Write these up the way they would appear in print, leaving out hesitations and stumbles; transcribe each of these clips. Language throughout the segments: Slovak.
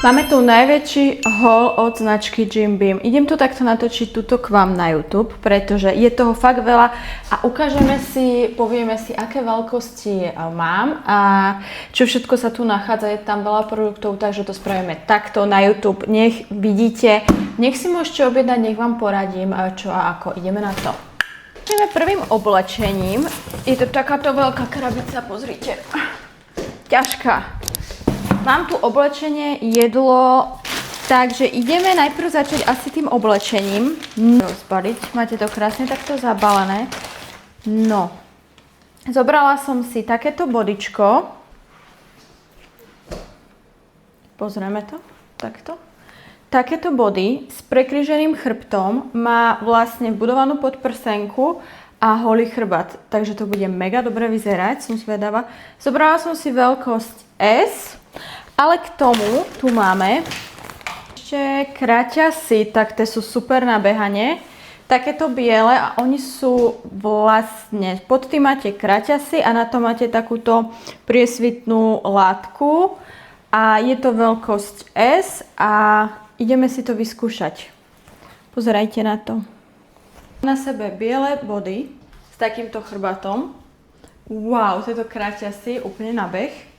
Máme tu najväčší haul od značky Jim Beam. Idem to takto natočiť tuto k vám na YouTube, pretože je toho fakt veľa a ukážeme si, povieme si, aké veľkosti mám a čo všetko sa tu nachádza. Je tam veľa produktov, takže to spravíme takto na YouTube. Nech vidíte, nech si môžete objednať, nech vám poradím, čo a ako. Ideme na to. Ideme prvým oblečením. Je to takáto veľká krabica, pozrite. Ťažká. Mám tu oblečenie, jedlo, takže ideme najprv začať asi tým oblečením. Rozbaliť, máte to krásne takto zabalené. No, zobrala som si takéto bodičko. Pozrieme to, takto. Takéto body s prekríženým chrbtom, má vlastne vbudovanú podprsenku a holý chrbát, takže to bude mega dobre vyzerať, som zvedavá. Zobrala som si veľkosť S, ale k tomu tu máme ešte kraťasy, tak tie sú super na behanie. Takéto biele a oni sú vlastne, pod tým máte kraťasy a na to máte takúto priesvitnú látku a je to veľkosť S a ideme si to vyskúšať. Pozerajte na to. Na sebe biele body s takýmto chrbátom. Wow, tieto kraťasy úplne na beh.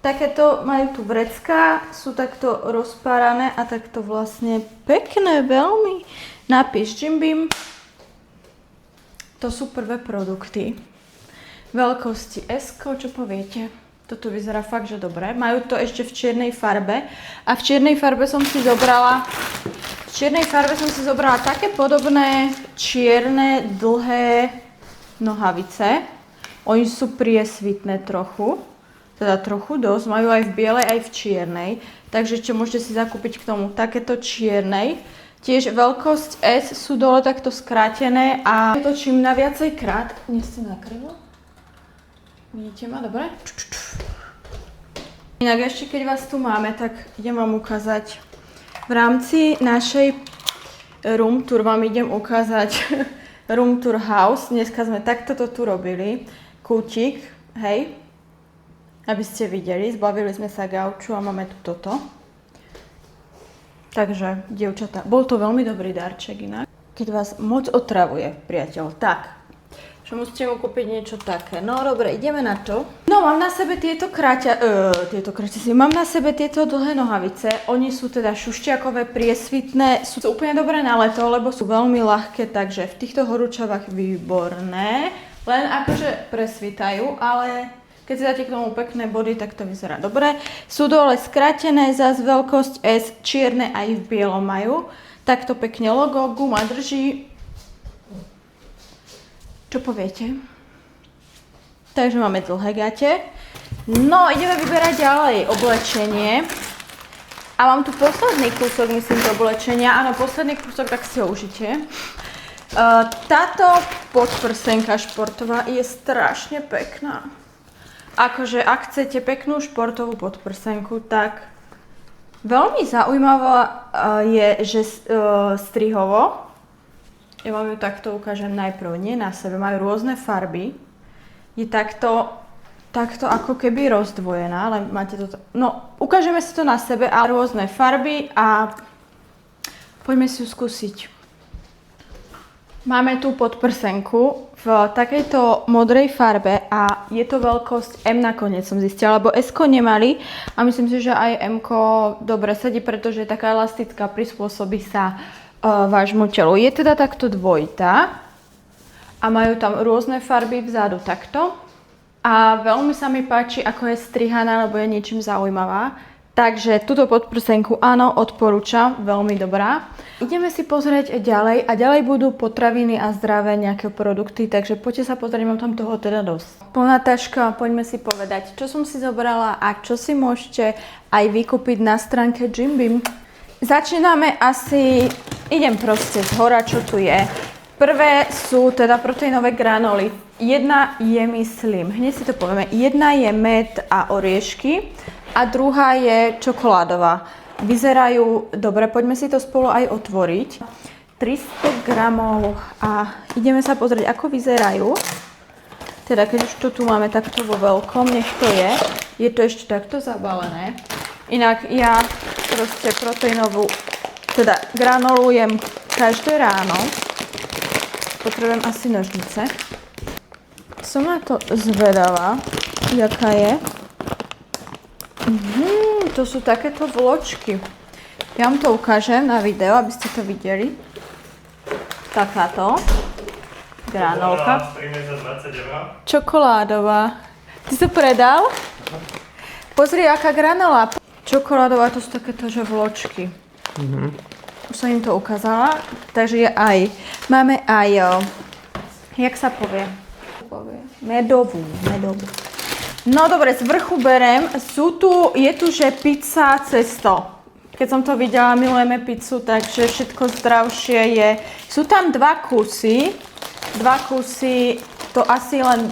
Takéto majú tu vrecká, sú takto rozpárané a takto vlastne pekné veľmi. Nápis Jim Beam. To sú prvé produkty. Veľkosti S, čo poviete? Toto vyzerá fakt, že dobre. Majú to ešte v čiernej farbe. A v čiernej farbe som si zobrala také podobné čierne, dlhé nohavice. Oni sú priesvitné trochu. Teda trochu dosť, majú aj v bielej, aj v čiernej. Takže čo môžete si zakúpiť k tomu? Takéto čiernej. Tiež veľkosť S sú dole takto skrátené a točím na viacej krát. Nie ste nakrylo? Vidíte ma? Dobre? Inak ešte keď vás tu máme, tak idem vám ukázať. V rámci našej room tour vám idem ukázať room tour house. Dneska sme takto to tu robili. Kútik, hej. Aby ste videli, zbavili sme sa gauču a máme tu toto. Takže, dievčatá, bol to veľmi dobrý darček inak. Keď vás moc otravuje, priateľ, tak, že musíte mu kúpiť niečo také. No, dobre, ideme na to. No, mám na sebe tieto mám na sebe tieto dlhé nohavice. Oni sú teda šušťakové, priesvitné, sú úplne dobré na leto, lebo sú veľmi ľahké, takže v týchto horúčavách výborné. Len akože presvitajú, ale keď si dáte k tomu pekné body, tak to vyzerá dobre. Sú dole skrátené, zase veľkosť S, čierne aj v bielom majú. Takto pekne logo, guma drží. Čo poviete? Takže máme dlhé gate. No, ideme vyberať ďalej oblečenie. A mám tu posledný kúsok, myslím, do oblečenia. Áno, posledný kúsok, tak si ho užite. Táto podprsenka športová je strašne pekná. Akože, ak chcete peknú športovú podprsenku, tak veľmi zaujímavá je, že strihovo. Ja vám ju takto ukážem najprv, nie na sebe, majú rôzne farby. Je takto ako keby rozdvojená, ale máte to. No, ukážeme si to na sebe a rôzne farby a poďme si ju skúsiť. Máme tu podprsenku v takejto modrej farbe a je to veľkosť M nakoniec som zistila, lebo S-ko nemali a myslím si, že aj M-ko dobre sedí, pretože je taká elastická, prispôsobí sa vášmu telu. Je teda takto dvojitá a majú tam rôzne farby vzadu takto a veľmi sa mi páči, ako je strihaná, lebo je niečím zaujímavá. Takže túto podprsenku áno, odporúčam, veľmi dobrá. Ideme si pozrieť ďalej a ďalej budú potraviny a zdravé nejaké produkty, takže poďte sa pozrieť, mám tam toho teda dosť. Plná taška, poďme si povedať, čo som si zobrala a čo si môžete aj vykúpiť na stránke Jim Beam. Začíname asi, idem proste z hora, čo tu je. Prvé sú teda proteínové granoly. Jedna je, myslím, hneď si to povieme, jedna je med a oriešky. A druhá je čokoládová. Vyzerajú dobre, poďme si to spolu aj otvoriť. 300 gramov a ideme sa pozrieť, ako vyzerajú. Teda keď už to tu máme takto vo veľkom, nech to je. Je to ešte takto zabalené. Inak ja proste proteínovú, teda granulujem každé ráno. Potrebujem asi nožnice. Som na to zvedavá, jaká je. To sú takéto vločky. Ja vám to ukážem na video, aby ste to videli. Takáto granulka. Čokoládová. Ty si predal? Pozri, aká granola. Čokoládová, to sú takéto, že vločky. Už som im to ukázala. Takže je aj. Máme aj, jak sa povie? Medovú. No dobre, z vrchu berem. Je tu, že pizza cesto. Keď som to videla, milujeme pizzu, takže všetko zdravšie je. Sú tam 2 kusy. 2 kusy, to asi len...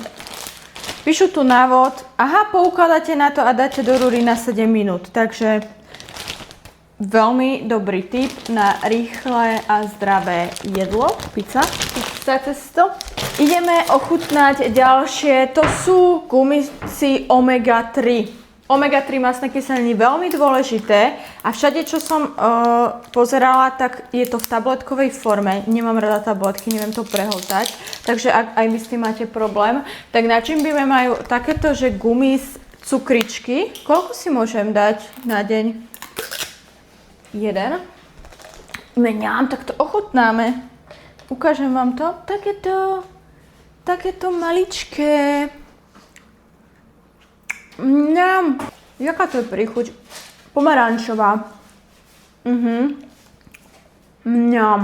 Píšu tu návod. Aha, poukladáte na to a dáte do rúry na 7 minút. Takže veľmi dobrý tip na rýchle a zdravé jedlo. Pizza cesto. Ideme ochutnať ďalšie. To sú gumisy omega-3. Omega-3 masné kyseliny veľmi dôležité a všade, čo som pozerala, tak je to v tabletkovej forme. Nemám rada tabletky, neviem to prehltať. Takže ak aj vy s tým máte problém, tak načínbime majú takéto, že gumis cukričky. Koľko si môžem dať na deň? 1. Meniam, tak to ochutnáme. Ukážem vám to. Takéto maličké. Mňam. Jaká to je príchuť? Pomarančová. Mňam.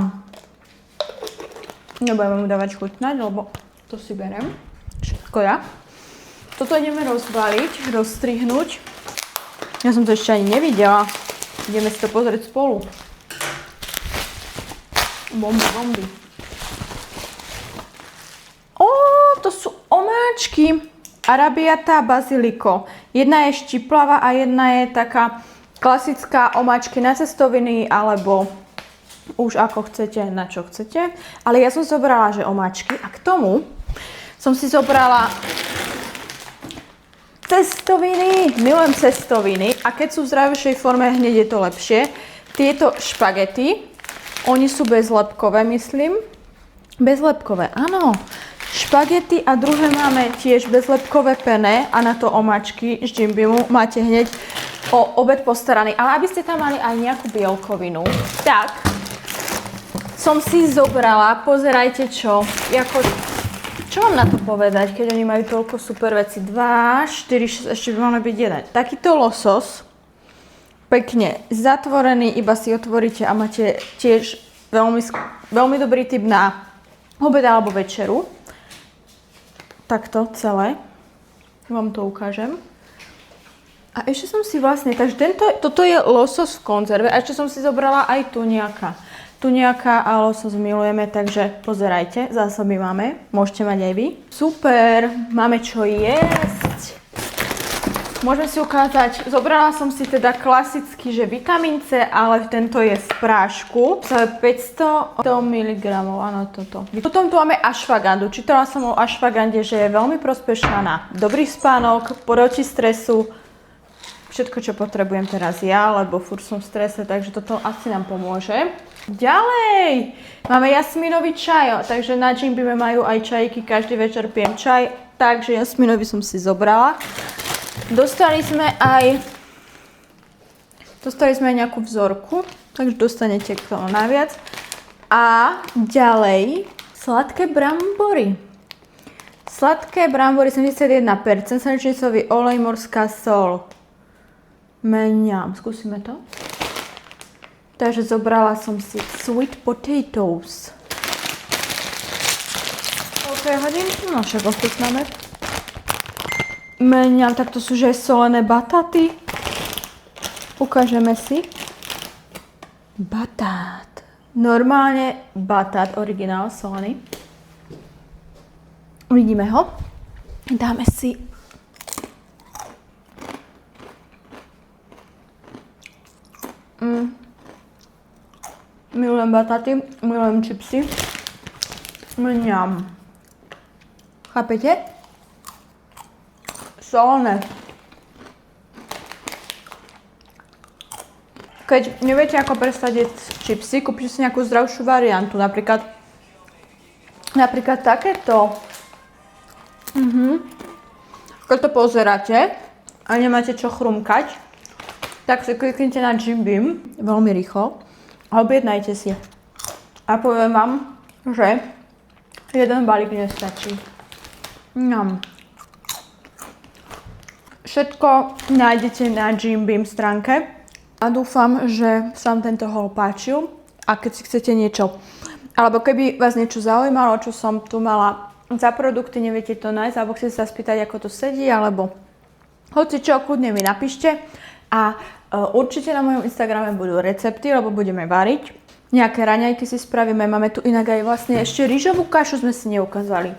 Nebudeme mu dávať chutnať, lebo to si berem. Všetko ja. Toto ideme rozbaliť, rozstrihnúť. Ja som to ešte ani nevidela. Ideme si to pozrieť spolu. Bomby. To sú omáčky. Arabiata baziliko. Jedna je štiplavá a jedna je taká klasická omáčky na cestoviny alebo už ako chcete, na čo chcete. Ale ja som zobrala, že omáčky a k tomu som si zobrala cestoviny. Milujem cestoviny a keď sú v zdravejšej forme, hneď je to lepšie. Tieto špagety, oni sú bezlepkové, myslím. Bezlepkové, áno. Špagety a druhé máme tiež bezlepkové penne a na to omáčky z Jimbimu. Máte hneď obed postaraný. Ale aby ste tam mali aj nejakú bielkovinu, tak som si zobrala, pozerajte čo. Čo mám na to povedať, keď oni majú toľko super veci? 2, 4, 6, ešte by mali byť 1. Takýto losos, pekne zatvorený, iba si otvoríte a máte tiež veľmi dobrý tip na obed alebo večeru. Takto celé. Vám to ukážem. A ešte som si vlastne, takže toto je losos v konzerve a ešte som si zobrala aj tuniaka. Tuniaka a losos milujeme, takže pozerajte, zásoby máme. Môžete mať aj vy. Super, máme čo jesť. Môžeme si ukázať, zobrala som si teda klasicky, že vitamín C, ale tento je z prášku. To je 500 mg, áno toto. Potom tu máme ashwagandu. Čítala som o ashwagande, že je veľmi prospešná na dobrý spánok, proti stresu. Všetko, čo potrebujem teraz ja, lebo furt som v strese, takže toto asi nám pomôže. Ďalej! Máme jasminový čaj, takže na Jimbime majú aj čajky, každý večer pijem čaj, takže jasminový som si zobrala. Dostali sme aj nejakú vzorku, takže dostanete k tomu naviac. A ďalej sladké brambory. Sladké brambory 71%, slnečnicový olej, morská sol. Meniam, skúsime to. Takže zobrala som si sweet potatoes. OK, hodím, no však ochutnáme. Meniam, tak to sú že solené bataty. Ukážeme si. Batát. Normálne batát, originál solený. Uvidíme ho. Dáme si milujem bataty, milujem čipsy. Mňam. Chápete? Solné. Keď neviete, ako prestať jesť čipsy, kúpite si nejakú zdravšiu variantu. Napríklad takéto. Keď to pozeráte a nemáte čo chrumkať, tak si kliknite na Jim Beam veľmi rýchlo a objednajte si. A poviem vám, že jeden balík nestačí. Všetko nájdete na Jim Beam stránke a dúfam, že sa vám tento haul páčil a keď si chcete niečo, alebo keby vás niečo zaujímalo, čo som tu mala za produkty, neviete to nájsť, alebo chcete sa spýtať, ako to sedí, alebo hoci čo, kľudne mi napíšte a určite na mojom Instagrame budú recepty, lebo budeme variť. Nejaké raňajky si spravíme, máme tu inak aj vlastne ešte rýžovú kašu sme si neukázali.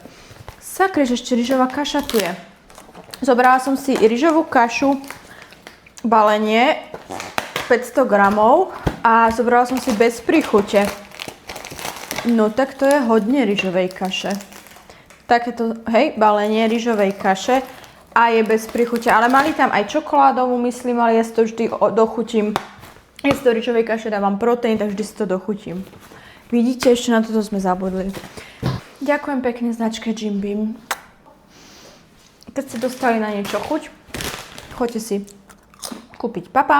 Sakryž, ešte rýžová kaša tu je. Zobrala som si rýžovú kašu, balenie, 500 gramov a zobrala som si bez príchute. No tak to je hodne rýžovej kaše. Takéto, hej, balenie rýžovej kaše a je bez príchute. Ale mali tam aj čokoládovú, myslím, ale ja si to vždy dochutím. Ja si do rýžovej kaše dávam proteín, tak vždy si to dochutím. Vidíte, ešte na toto sme zabudli. Ďakujem pekne značke Jim Beam. Keď ste dostali na niečo chuť, choďte si kúpiť. Pa, pa!